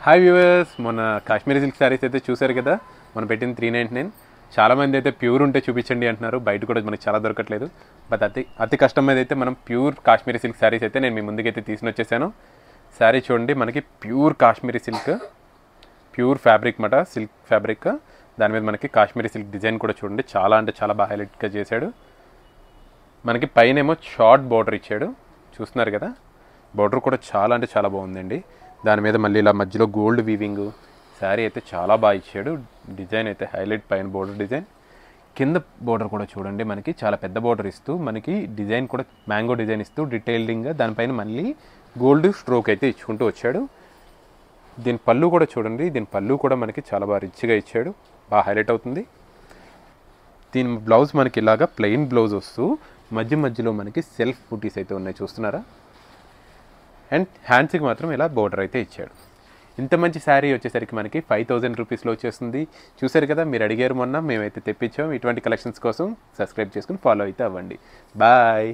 Hi viewers, మొన్న Kashmiri silk saris అయితే చూసారు కదా. మనం పెట్టింది 399. చాలామంది అయితే ప్యూర్ ఉంటే చూపించండి అంటున్నారు. బయట కూడా మనకి చాలా దొరకట్లేదు. బట్ అతి కష్టం మీద అయితే మనం ప్యూర్ కాశ్మీరీ సిల్క్ శారీస్ అయితే నేను మీ ముందుకైతే తీసుకుని వచ్చేసాను. శారీ చూడండి, మనకి pure Kashmiri silk, pure fabric మాట, సిల్క్ ఫ్యాబ్రిక్. దాని మీద మనకి కాశ్మీరీ సిల్క్ డిజైన్ కూడా చూడండి, చాలా అంటే చాలా బాగా హైలైట్గా చేశాడు. మనకి పైన ఏమో షార్ట్ బార్డర్ ఇచ్చాడు, చూస్తున్నారు కదా. బార్డర్ కూడా చాలా అంటే చాలా బాగుందండి. దాని మీద మళ్ళీ ఇలా మధ్యలో గోల్డ్ వీవింగ్. శారీ అయితే చాలా బాగా ఇచ్చాడు. డిజైన్ అయితే హైలైట్, పైన బోర్డర్ డిజైన్, కింద బోర్డర్ కూడా చూడండి మనకి చాలా పెద్ద బోర్డర్ ఇస్తూ, మనకి డిజైన్ కూడా మ్యాంగో డిజైన్ ఇస్తూ డీటెయిలింగ్గా దానిపైన మళ్ళీ గోల్డ్ స్ట్రోక్ అయితే ఇచ్చుకుంటూ వచ్చాడు. దీని పళ్ళు కూడా చూడండి, దీని పళ్ళు కూడా మనకి చాలా బాగా రిచ్గా ఇచ్చాడు, బాగా హైలైట్ అవుతుంది. దీని బ్లౌజ్ మనకి ఇలాగా ప్లెయిన్ బ్లౌజ్ వస్తూ మధ్య మధ్యలో మనకి సెల్ఫ్ బూటీస్ అయితే ఉన్నాయి, చూస్తున్నారా. అండ్ హ్యాండ్స్కి మాత్రం ఇలా బోర్డర్ అయితే ఇచ్చాడు. ఇంత మంచి శారీ వచ్చేసరికి మనకి 5000 రూపీస్లో వచ్చేస్తుంది. చూసారు కదా, మీరు అడిగారు మొన్న, మేమైతే తెప్పించాం. ఇటువంటి కలెక్షన్స్ కోసం సబ్స్క్రైబ్ చేసుకుని ఫాలో అయితే అవ్వండి. బాయ్.